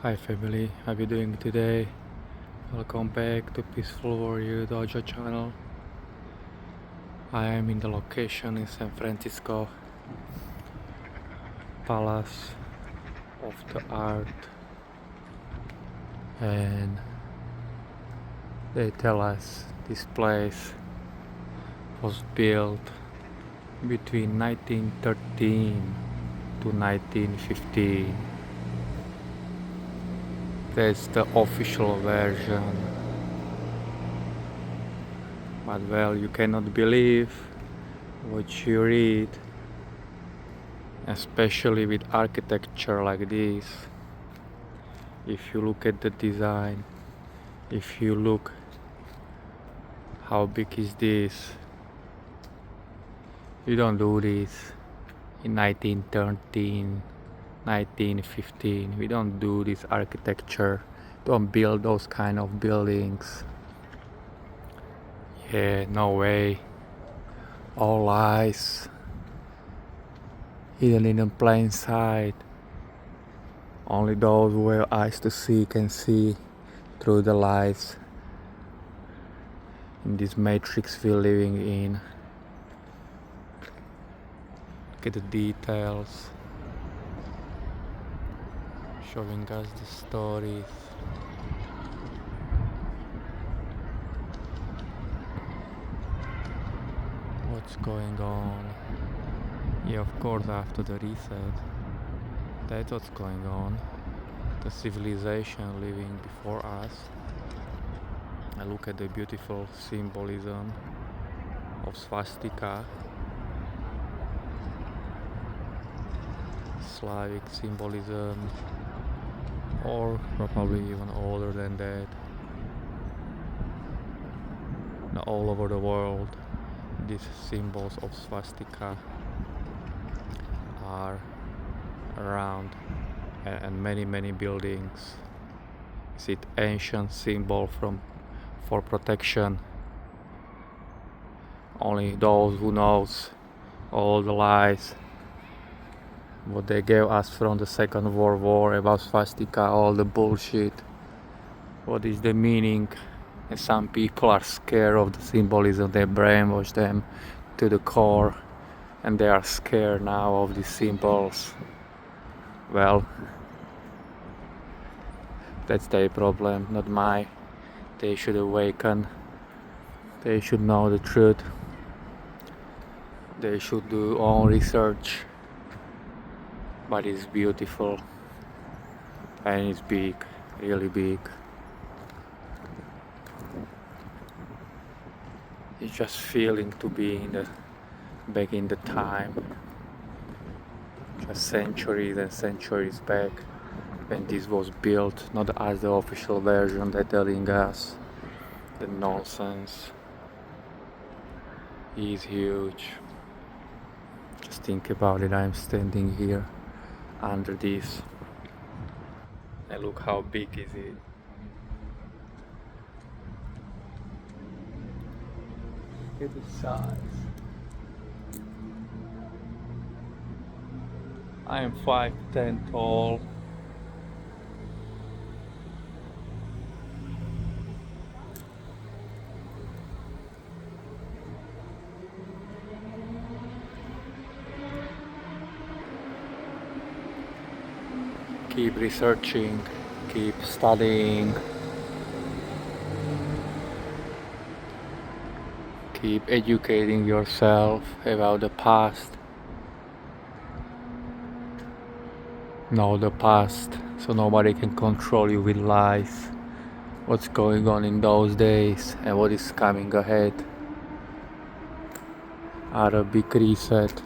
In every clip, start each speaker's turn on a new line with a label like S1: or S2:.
S1: Hi family, how are you doing today? Welcome back to Peaceful Warrior Dojo channel. I am in the location in San Francisco, Palace of the Art, and they tell us this place was built between 1913 to 1915. That's the official version. But well, you cannot believe what you read, especially with architecture like this. If you look at the design, if you look how big is this, you don't do this in 1913, 1915. We don't do this architecture, don't build those kind of buildings. Yeah, no way. All lies hidden in plain sight. Only those who have eyes to see can see through the lies in this matrix we're living in. Look at the details, showing us the stories. What's going on? Yeah, of course, after the reset, that's what's going on. The civilization living before us. I look at the beautiful symbolism of swastika, Slavic symbolism, or probably even older than that. All over the world, these symbols of swastika are around, and many buildings. Is it ancient symbol for protection? Only those who knows all the lies what they gave us from the Second World War about swastika, all the bullshit. What is the meaning? And some people are scared of the symbolism. They brainwash them to the core, and they are scared now of these symbols. Well, that's their problem, not mine. They should awaken. They should know the truth. They should do own research. But it's beautiful, and it's big, really big. It's just feeling to be back in the time, just centuries and centuries back, when this was built, not as the official version. They're telling us the nonsense is huge. Just think about it. I'm standing here under this, and look how big is it. Look at the size. I am 5'10" tall. Keep researching, keep studying, keep educating yourself about the past. Know the past, so nobody can control you with lies. What's going on in those days and what is coming ahead. Are a big reset.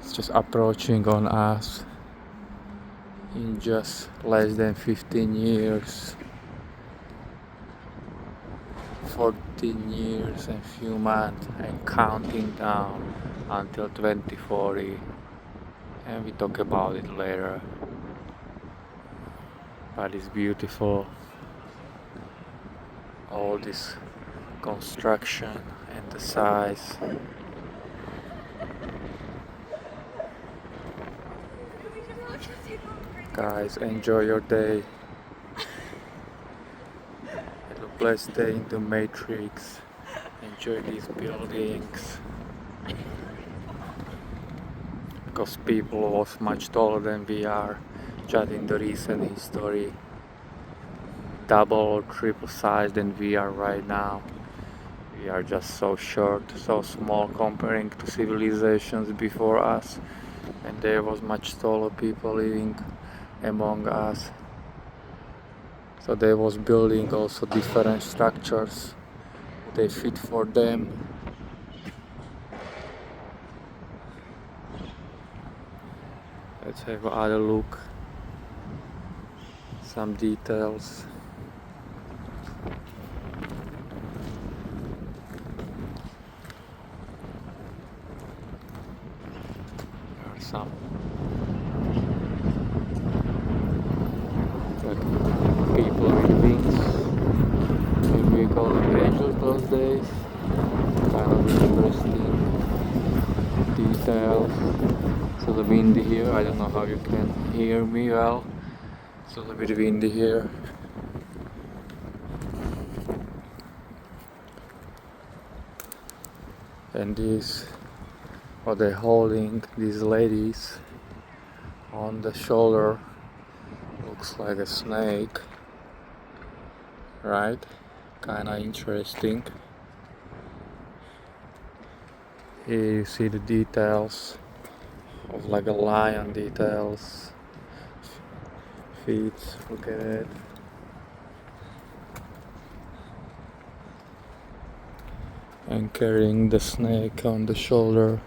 S1: It's just approaching on us in just less than 15 years. 14 years and few months, and counting down until 2040. And we talk about it later. But it's beautiful. All this construction and the size. Guys, enjoy your day. Have a blessed day in the Matrix. Enjoy these buildings. Because people was much taller than we are, just in the recent history. Double or triple size than we are right now. We are just so short, so small comparing to civilizations before us. And there was much taller people living among us. So they was building also different structures. They fit for them. Let's have another look. Some details. There are some like people with wings. Maybe we call them angels those days. Kind of interesting details. It's a little windy here. I don't know how you can hear me well. It's a little bit windy here. And these, what they're holding, these ladies on the shoulder, looks like a snake, right? Kinda interesting. Here you see the details of like a lion details. Feet, look at it. And carrying the snake on the shoulder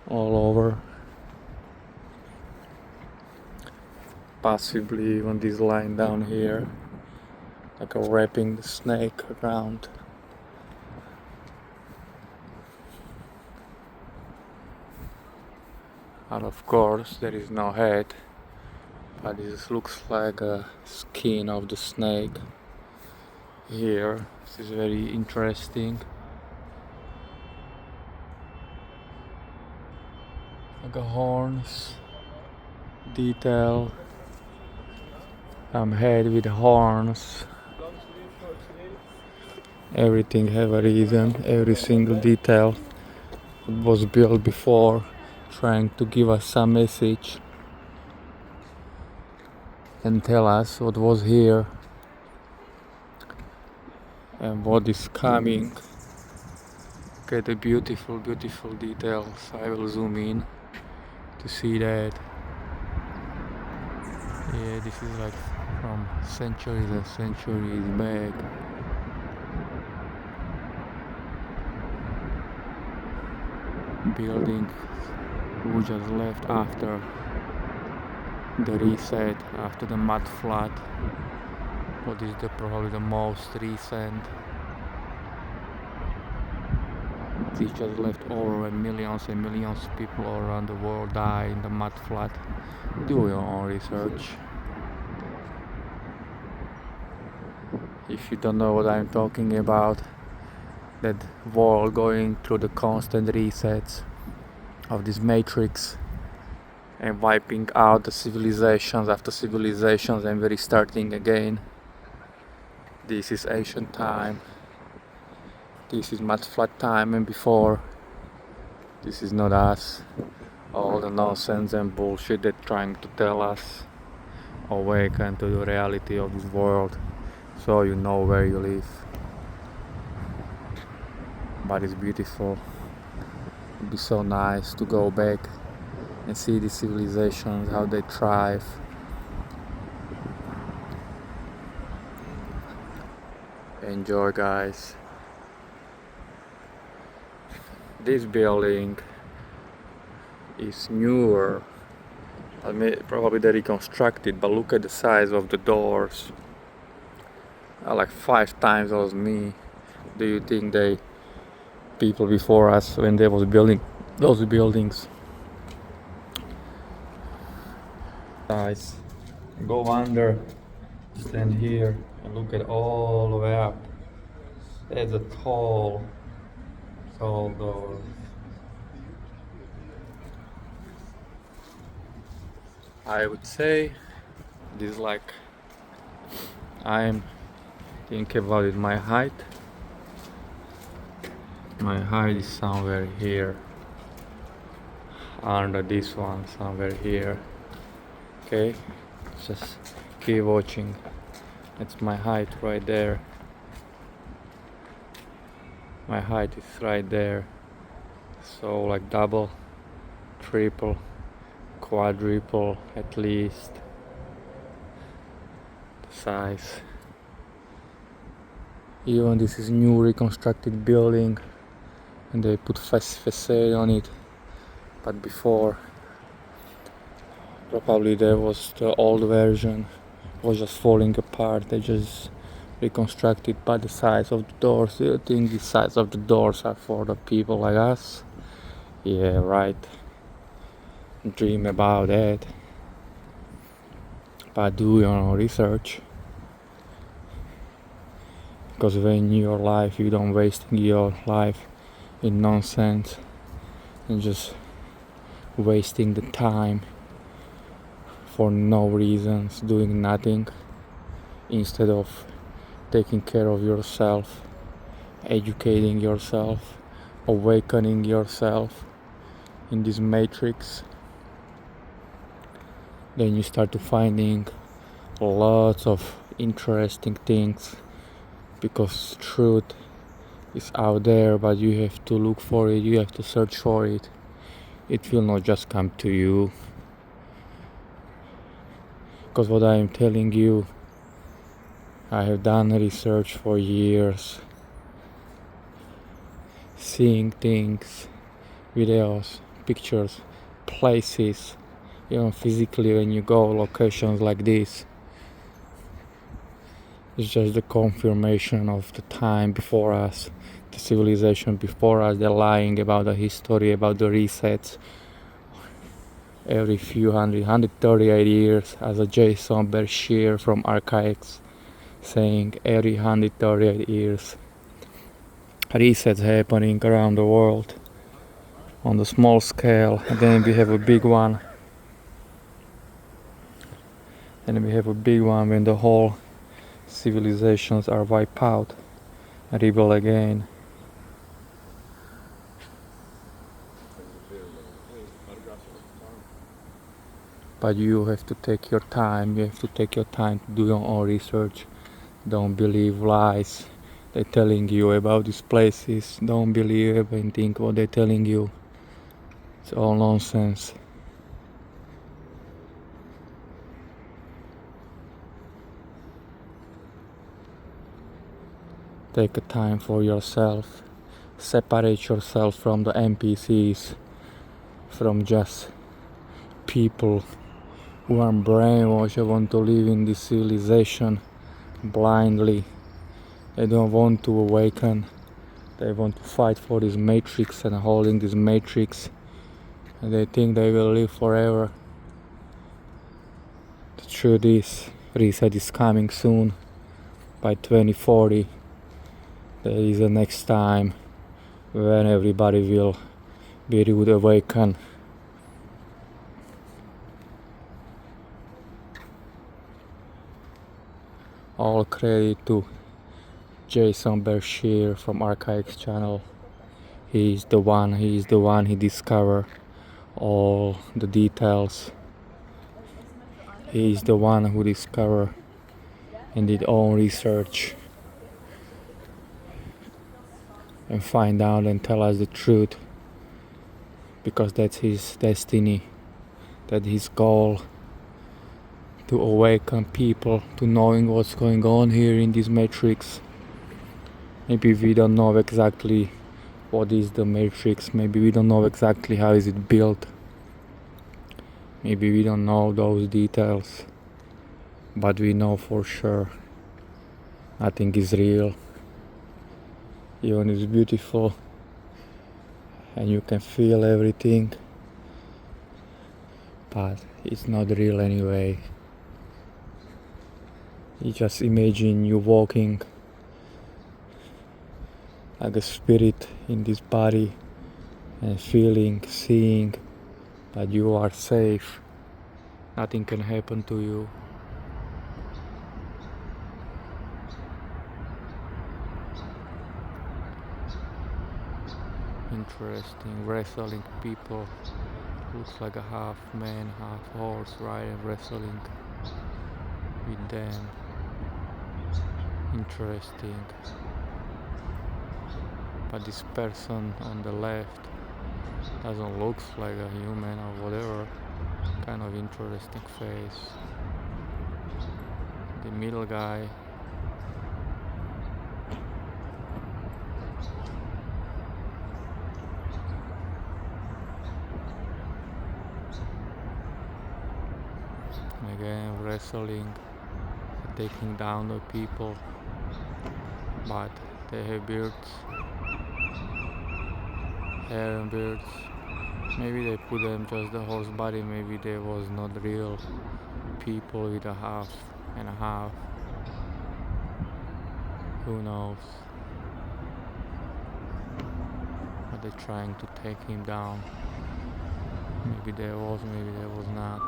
S1: all over. Possibly even this line down here, like a wrapping the snake around. And of course there is no head, but this looks like a skin of the snake here. This is very interesting. Like a horns detail. Head with horns. Everything have a reason. Every single detail was built before, trying to give us some message and tell us what was here and what is coming. Get the beautiful, beautiful details. I will zoom in to see that. Yeah, this is like from centuries and centuries back. Building who just left after the reset, after the mud flood. What is probably the most recent. They just left over millions and millions of people all around the world die in the mud flood. Do your own research. If you don't know what I'm talking about, that world going through the constant resets of this matrix and wiping out the civilizations after civilizations and restarting again. This is ancient time. This is mud flood time and before. This is not us. All the nonsense and bullshit they're trying to tell us. Awaken to the reality of this world, so you know where you live. But it's beautiful. It'd be so nice to go back and see the civilizations, how they thrive. Enjoy, guys. This building is newer. I mean, probably they reconstructed, but look at the size of the doors. Like 5 times as me. Do you think people before us, when they was building those buildings? Guys, go under, stand here and look at all the way up. There's a tall door. I would say this is like I'm thinking about it. My height is somewhere here, under this one, somewhere here. Okay, just keep watching. It's my height right there. My height is right there. So like double, triple, quadruple at least the size. Even this is new reconstructed building and they put facade on it, but before probably there was the old version, was just falling apart. They just reconstructed by the size of the doors. Do you think the size of the doors are for the people like us? Yeah, right. Dream about that, but do your own research, because when your life, you don't wasting your life in nonsense and just wasting the time for no reasons, doing nothing, instead of taking care of yourself, educating yourself, awakening yourself in this matrix. Then you start to finding lots of interesting things, because truth is out there, but you have to look for it, you have to search for it. It will not just come to you, because what I am telling you, I have done research for years, seeing things, videos, pictures, places, physically. When you go locations like this, it's just the confirmation of the time before us, the civilization before us. They're lying about the history, about the resets. Every few 138 years, as a Jason Berkshire from Archaics saying, every 138 years, resets happening around the world on the small scale. And then we have a big one. And we have a big one when the whole civilizations are wiped out and rebuilt again. But you have to take your time. You have to take your time to do your own research. Don't believe lies they're telling you about these places. Don't believe everything what they're telling you. It's all nonsense. Take a time for yourself. Separate yourself from the NPCs, from just people who are brainwashed and want to live in this civilization blindly. They don't want to awaken. They want to fight for this matrix and holding this matrix, and they think they will live forever. The truth is, reset is coming soon. By 2040, there is a next time when everybody will be rude awakened. All credit to Jason Berkshire from Archaics channel. He is the one, he discovered all the details. He is the one who discovered and did own research and find out and tell us the truth, because that's his destiny, that's his goal, to awaken people to knowing what's going on here in this matrix. Maybe we don't know exactly what is the matrix, maybe we don't know exactly how is it built, maybe we don't know those details, but we know for sure nothing is real. Even it's beautiful and you can feel everything, but it's not real anyway. You just imagine you walking like a spirit in this body and feeling, seeing that you are safe, Nothing can happen to you. Interesting. Wrestling people. Looks like a half man, half horse riding, wrestling with them. Interesting. But this person on the left doesn't look like a human or whatever. Kind of interesting face. The middle guy. Again, wrestling, taking down the people, but they have beards, hair and beards. Maybe they put them just the horse body, maybe they was not real people with a half and a half. Who knows? But they're trying to take him down. Maybe there was, maybe there was not.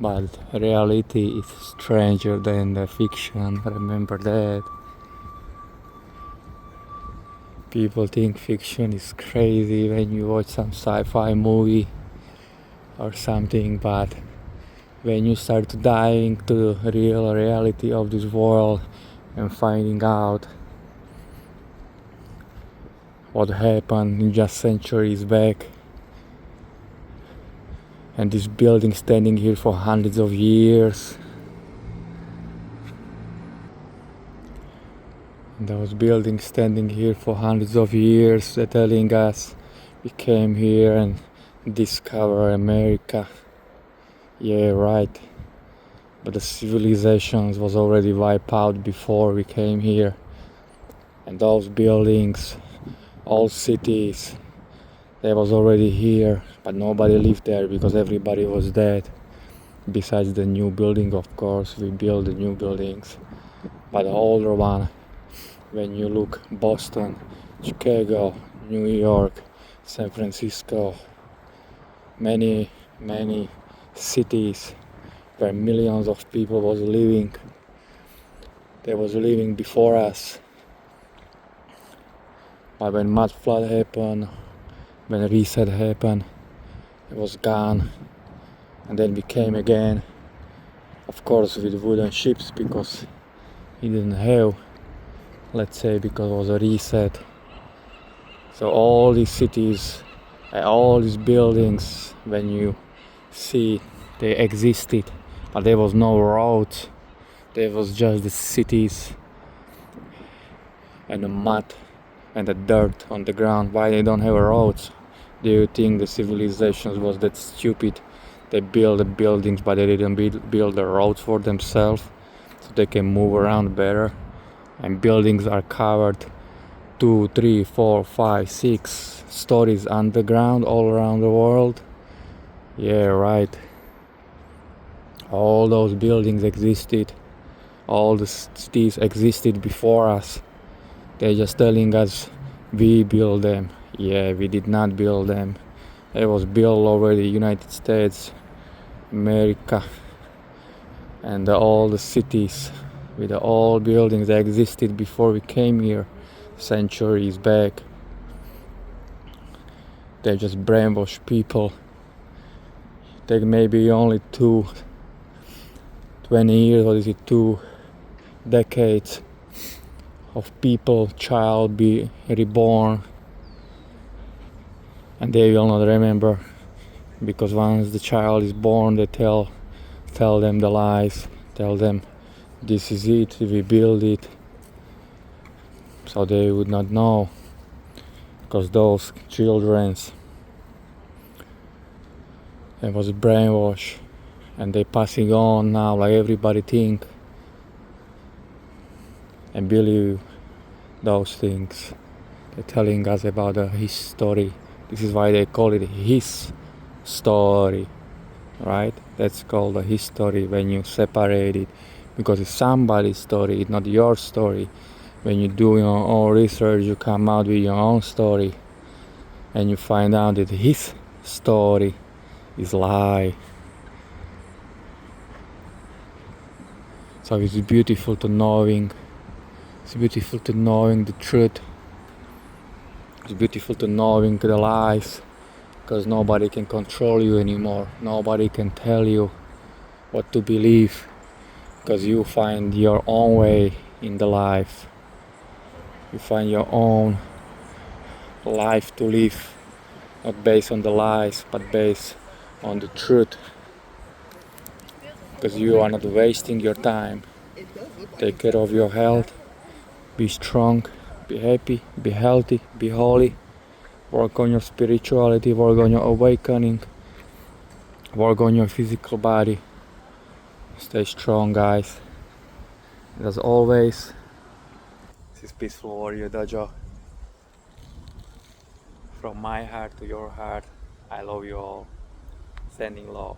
S1: But reality is stranger than the fiction, remember that. People think fiction is crazy when you watch some sci-fi movie or something, but when you start to dive into the real reality of this world and finding out what happened just centuries back, and this building standing here for hundreds of years, and those buildings standing here for hundreds of years, they're telling us we came here and discover America. Yeah, right. But the civilizations was already wiped out before we came here. And those buildings, all cities, they was already here, but nobody lived there because everybody was dead. Besides the new building, of course, we built the new buildings. But the older one, when you look Boston, Chicago, New York, San Francisco, many cities where millions of people was living. They was living before us. But when mud flood happened, when reset happened, it was gone. And then we came again, of course with wooden ships, because we didn't have, let's say, because it was a reset. So all these cities, all these buildings, when you see, they existed, but there was no roads. There was just the cities and the mud and the dirt on the ground. Why they don't have roads? Do you think the civilizations was that stupid? They built the buildings, but they didn't build the roads for themselves so they can move around better. And buildings are covered 2, 3, 4, 5, 6 stories underground all around the world. Yeah, right. All those buildings existed. All the cities existed before us. They're just telling us we built them. Yeah, we did not build them. It was built already, United States, America, and all the cities with the old buildings that existed before we came here, centuries back. They just brainwash people. Take maybe only 20 years, what is it, 2 decades of people, child be reborn, and they will not remember, because once the child is born, they tell them the lies, tell them this is it, we build it, so they would not know, because those children's, it was brainwashed, and they passing on now like everybody think and believe those things. They're telling us about his story. This is why they call it his story, right? That's called a history when you separate it, because it's somebody's story, it's not your story. When you do your own research, you come out with your own story, and you find out that his story is lie. So it's beautiful to knowing. It's beautiful to knowing the truth. It's beautiful to knowing the lies, because nobody can control you anymore. Nobody can tell you what to believe, because you find your own way in the life. You find your own life to live, not based on the lies, but based on the truth, because you are not wasting your time. Take care of your health, be strong, be happy, be healthy, be holy. Work on your spirituality, work on your awakening, work on your physical body. Stay strong, guys. And as always, this is Peaceful Warrior Dojo. From my heart to your heart, I love you all. Sending love.